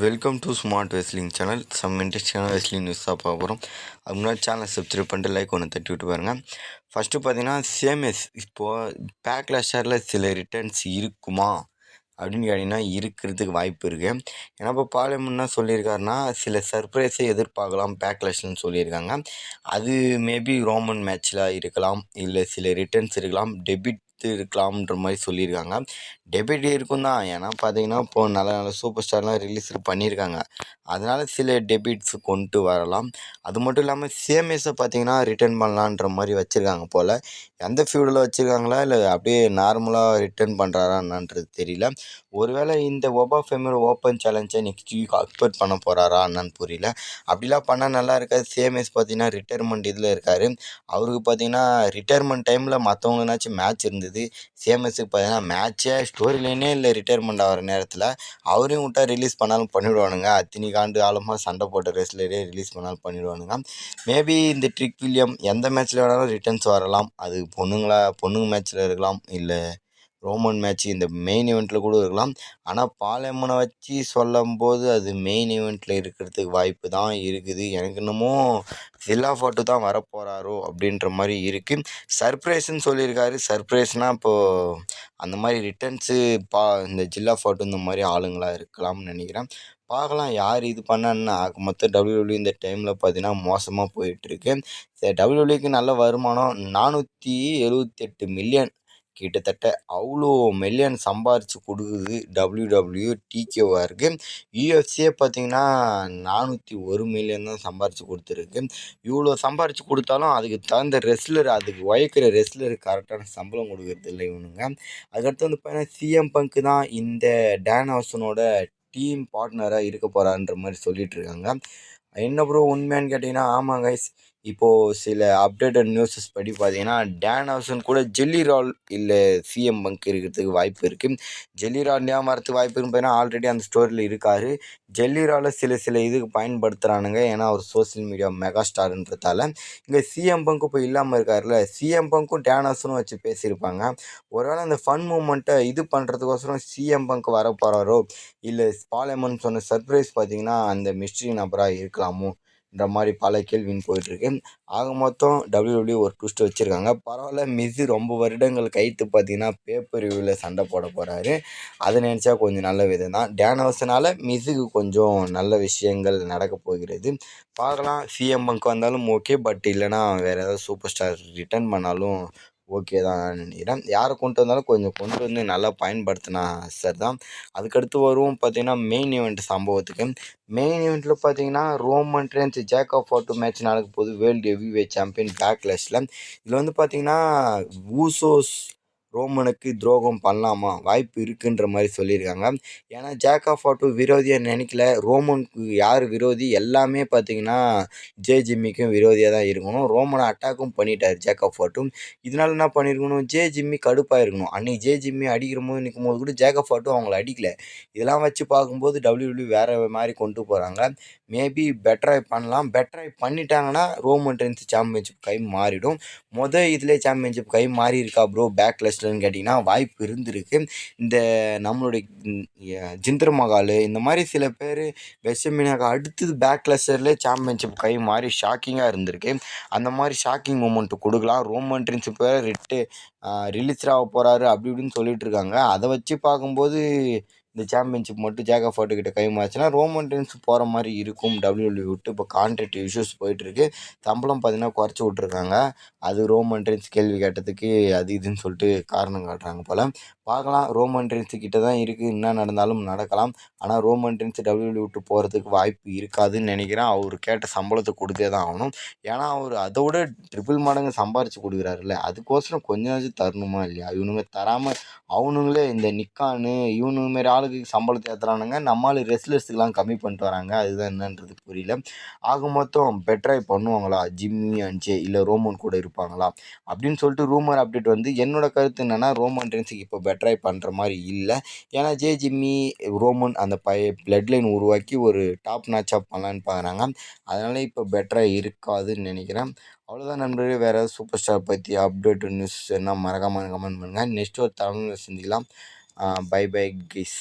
Welcome to smart wrestling channel. Some இன்ட்ரெஸ்டிங்கான wrestling news தான் பார்க்க போகிறோம். அது முன்னாடி சேனலை சப்ஸ்கிரைப் பண்ணிட்டு லைக் ஒன்று தட்டி விட்டு பாருங்கள். ஃபஸ்ட்டு பார்த்தீங்கன்னா சிஎம்எஸ் இப்போது பேக்லாஷரில் சில ரிட்டர்ன்ஸ் இருக்குமா அப்படின்னு கேட்டிங்கன்னா இருக்கிறதுக்கு வாய்ப்பு இருக்குது. ஏன்னா இப்போ பார்லிமெண்ட் என்ன சொல்லியிருக்காருன்னா சில சர்ப்ரைஸை எதிர்பார்க்கலாம் பேக்லாஷ்னு சொல்லியிருக்காங்க. அது மேபி ரோமன் மேட்ச்சில் இருக்கலாம், இல்லை சில ரிட்டர்ன்ஸ் இருக்கலாம், டெபிட் இருக்கலாம்ன்ற மாதிரி சொல்லியிருக்காங்க. டெபிட் இருக்கும் தான், ஏன்னா பார்த்தீங்கன்னா இப்போது நல்ல நல்ல சூப்பர் ஸ்டார்லாம் ரிலீஸ் பண்ணியிருக்காங்க. அதனால் சில டெபிட்ஸ் கொண்டு வரலாம். அது மட்டும் இல்லாமல் சிஎம்எஸை பார்த்தீங்கன்னா ரிட்டர்ன் பண்ணலான்ற மாதிரி வச்சுருக்காங்க போல். எந்த ஃபியூடில் வச்சுருக்காங்களா இல்லை அப்படியே நார்மலாக ரிட்டர்ன் பண்ணுறாரா என்னன்றது தெரியல. ஒருவேளை இந்த ஒபாஃபெமர் ஓப்பன் சேலஞ்சை நெக்ஸ்ட் வீக் அக்ஸ்பெக்ட் பண்ண போகிறாரா என்னன்னு புரியல. அப்படிலாம் பண்ணால் நல்லா இருக்காது. சிஎம்எஸ் பார்த்தீங்கன்னா ரிட்டையர்மெண்ட் இதில் இருக்கார். அவருக்கு பார்த்தீங்கன்னா ரிட்டையர்மெண்ட் டைமில் மற்றவங்கனாச்சும் மேட்ச் இருந்தது. சிஎம்எஸ்க்கு பார்த்தீங்கன்னா மேட்ச்சே ஸ்டோரி லைனே இல்லை. ரிட்டையர்மெண்ட் ஆகிற நேரத்தில் அவரையும் விட்டா ரிலீஸ் பண்ணாலும் பண்ணிவிடுவானுங்க. அத்தனைக்காண்டு ஆழமாக சண்டை போட்ட ரெஸ்லரே ரிலீஸ் பண்ணாலும் பண்ணிவிடுவானுங்க. மேபி இந்த ட்ரிக் வில்லியம் எந்த மேட்ச்சில் வேணாலும் ரிட்டர்ன்ஸ் வரலாம். அது பொண்ணுங்க மேட்ச்சில் இருக்கலாம், இல்லை ரோமன் மேட்ச் இந்த மெயின் ஈவெண்ட்டில் கூட இருக்கலாம். ஆனால் பாலேமனை வச்சு சொல்லும்போது அது மெயின் ஈவெண்ட்டில் இருக்கிறதுக்கு வாய்ப்பு தான் இருக்குது. எனக்கு இன்னமும் ஜில்லா ஃபோட்டு தான் வரப்போகிறாரோ அப்படின்ற மாதிரி இருக்குது. சர்ப்ரைஸ்ன்னு சொல்லியிருக்காரு. சர்ப்ரைஸ்னால் இப்போது அந்த மாதிரி ரிட்டர்ன்ஸு இந்த ஜில்லா ஃபோட்டு இந்த மாதிரி ஆளுங்களாக இருக்கலாம்னு நினைக்கிறேன். பார்க்கலாம் யார் இது பண்ணான்னு. மொத்தம் டபிள்யூடபிள்யூ இந்த டைமில் பார்த்தீங்கன்னா மோசமாக போயிட்டுருக்கு. சரி, டபிள்யூடபிள்யூக்கு நல்ல வருமானம் 478 மில்லியன் கிட்டத்தட்ட அவ்வளோ மில்லியன் சம்பாரித்து கொடுக்குது டபிள்யூடபிள்யூ. டிகேவாக இருக்குது. யூஎஃப்சியே பார்த்தீங்கன்னா 401 மில்லியன் தான் சம்பாரித்து கொடுத்துருக்கு. இவ்வளோ சம்பாரித்து கொடுத்தாலும் அதுக்கு தகுந்த ரெஸ்லர், அதுக்கு உழைக்கிற ரெஸ்லருக்கு கரெக்டான சம்பளம் கொடுக்குறது இல்லை இவனுங்க. அதுக்கடுத்து வந்து பார்த்தீங்கன்னா சிஎம் பங்கு தான் இந்த டேன் ஹவுசனோட டீம் பார்ட்னராக இருக்க போகிறான்ற மாதிரி சொல்லிட்டு இருக்காங்க. என்ன ப்ரோ உண்மையான்னு கேட்டிங்கன்னா, ஆமாம் கைஸ், இப்போது சில அப்டேட்டட் நியூஸஸ் படி பார்த்தீங்கன்னா டேன் ஹவுசன் கூட ஜெல்லி ரால் இல்லை சிஎம் பங்க் இருக்கிறதுக்கு வாய்ப்பு இருக்குது. ஜெல்லி ரால் ஏன் வரத்துக்கு வாய்ப்பு இருக்குன்னு பார்த்தீங்கன்னா ஆல்ரெடி அந்த ஸ்டோரியில் இருக்கார். ஜெல்லி ராலை சில இதுக்கு பயன்படுத்துகிறானுங்க. ஏன்னா அவர் சோசியல் மீடியா மெகா ஸ்டார்ன்றதால. இங்கே சிஎம் பங்க்கும் இப்போ இல்லாமல் இருக்காருல்ல, சிஎம் பங்க்கும் டேன் ஹவுசனும் வச்சு பேசியிருப்பாங்க. ஒருவேளை அந்த ஃபன் மூமெண்ட்டை இது பண்ணுறதுக்கோசரம் சிஎம் பங்க் வர போகிறாரோ, இல்லை பாலேமன் சொன்ன சர்ப்ரைஸ் பார்த்தீங்கன்னா அந்த மிஸ்ட்ரி நபராக இருக்கலாமோன்ற மாதிரி பல கேள்வின்னு போயிட்டுருக்கு. ஆக மொத்தம் டபிள்யூடபிள்யூ ஒரு ட்விஸ்ட் வச்சுருக்காங்க. பரவாயில்ல, மிஸ் ரொம்ப வருடங்கள் கழித்து பார்த்தீங்கன்னா பேப்பர் ரிவ்யூவில் சண்டை போட போகிறாரு. அதை நினச்சா கொஞ்சம் நல்ல விதம் தான். டேன் ஹவுசனால் மிஸ்ஸுக்கு கொஞ்சம் நல்ல விஷயங்கள் நடக்க போகிறது. பார்க்கலாம். சிஎம் பங்க் வந்தாலும் ஓகே, பட் இல்லைனா வேறு ஏதாவது சூப்பர் ஸ்டார் ரிட்டர்ன் பண்ணாலும் ஓகே தான் நினைக்கிறேன். யாரை கொண்டு வந்தாலும் கொஞ்சம் கொண்டு வந்து நல்லா பயன்படுத்தினா சார் தான். அதுக்கடுத்து வருவோம் பார்த்தீங்கன்னா மெயின் ஈவெண்ட் சம்பவத்துக்கு. மெயின் ஈவெண்ட்டில் பார்த்தீங்கன்னா Roman Reigns Jacob Ford match நடக்க போகுது வேர்ல்டு ஹெவிவெயிட் சாம்பியன் பேக்லாஷில். இதில் வந்து பார்த்தீங்கன்னா ஊசோஸ் ரோமனுக்கு துரோகம் பண்ணலாமா வாய்ப்பு இருக்குன்ற மாதிரி சொல்லியிருக்காங்க. ஏன்னா ஜேக்கப் ஃபோர்டு விரோதியாக நினைக்கல. ரோமனுக்கு யார் விரோதி, எல்லாமே பார்த்தீங்கன்னா ஜிம்மிக்கும் விரோதியாக தான் இருக்கணும். ரோமனை அட்டாக்கும் பண்ணிட்டார் ஜேக்கப் ஃபோர்டும். இதனால என்ன பண்ணியிருக்கணும், ஜிம்மி கடுப்பாக இருக்கணும். அன்றைக்கி ஜிம்மி அடிக்கிற போது நிற்கும் போது கூட ஜேக்கப் ஃபோர்டும் அவங்கள அடிக்கல. இதெல்லாம் வச்சு பார்க்கும்போது டபிள்யூடபிள்யூ வேறு மாதிரி கொண்டு போகிறாங்க. மேபி பெட்டராக பண்ணலாம். பெட்டராக பண்ணிட்டாங்கன்னா ரோமன் ரெயின்ஸ் சாம்பியன்ஷிப் கை மாறிடும். இதிலே சாம்பியன்ஷிப் கை மாறி இருக்கா ப்ரோ பேக்லாஷ்லன்னு கேட்டிங்கன்னா வாய்ப்பு இருந்திருக்கு. இந்த நம்மளுடைய ஜிந்தர் மகால் இந்த மாதிரி சில பேர் வெஸ்டமினாக்கு அடுத்தது பேக்லாஷர்லேயே சாம்பியன்ஷிப் கை மாறி ஷாக்கிங்காக இருந்திருக்கு. அந்த மாதிரி ஷாக்கிங் மூமெண்ட்டு கொடுக்கலாம். ரோமன் ரெயின்ஸ் பேர் ரிலீஸ் ஆக போகிறாரு அப்படி இப்படின்னு சொல்லிட்டு இருக்காங்க. அதை வச்சு பார்க்கும்போது இந்த சாம்பியன்ஷிப் மட்டும் ஜேக்கப் ஃபோர்டு கிட்ட கை மாறிச்சுன்னா ரோமன் ரெயின்ஸ் போகிற மாதிரி இருக்கும் டபிள்யூடபிள்யூ விட்டு. இப்போ கான்ட்ராக்ட் இஷ்யூஸ் போயிட்டுருக்கு. சம்பளம் பார்த்தீங்கன்னா குறைச்சி விட்ருக்காங்க. அது ரோமன் ரெயின்ஸ் கேள்வி கேட்டதுக்கு அது இதுன்னு சொல்லிட்டு காரணம் காட்டுறாங்க போல். பார்க்கலாம். ரோமன் ரெயின்ஸ் கிட்ட தான் இருக்குது. என்ன நடந்தாலும் நடக்கலாம். ஆனால் ரோமன் ரெயின்ஸ் டபிள்யூடபிள்யூ விட்டு போகிறதுக்கு வாய்ப்பு இருக்காதுன்னு நினைக்கிறேன். அவர் கேட்ட சம்பளத்தை கொடுத்தே தான் ஆகணும். ஏன்னா அவர் அதை விட ட்ரிபிள் மடங்கு சம்பாரித்து கொடுக்குறாருல்ல, அதுக்கோசரம் கொஞ்சமாச்சும் தரணுமா இல்லையா? இவனுங்க தராமல் அவனுங்களே இந்த நிக்கானு இவனுங்க மாரி ஆளுக்கு சம்பளத்தை ஏற்றுறானுங்க. நம்மளால் ரெஸ்லர்ஸுக்கெலாம் கம்மி பண்ணிட்டு வராங்க. அதுதான் என்னன்றது புரியல. ஆக மொத்தம் பெட்டராக பண்ணுவாங்களா ஜிம்மி அண்ட் ஜே, இல்லை ரோமன் கூட இருப்பாங்களா அப்படின்னு சொல்லிட்டு ரூமர் அப்டேட் வந்து என்னோட கருத்து என்னென்னா ரோமன் ரெயின்ஸுக்கு இப்போ பெட்டராக பண்ணுற மாதிரி இல்லை. ஏன்னா ஜிம்மி ரோமன் அந்த பிளட் லைன் உருவாக்கி ஒரு டாப் மேட்சாக பண்ணலான்னு பார்க்குறாங்க. அதனால் இப்போ பெட்டராக இருக்காதுன்னு நினைக்கிறேன். அவ்வளோதான் நண்பர்களே. வேறு ஏதாவது சூப்பர் ஸ்டார் பற்றி அப்டேட் நியூஸ் என்ன மறக்காமல் கமெண்ட் பண்ணுங்கள். நெக்ஸ்ட் ஒரு தமிழ் சந்திக்கலாம். Bye bye guys.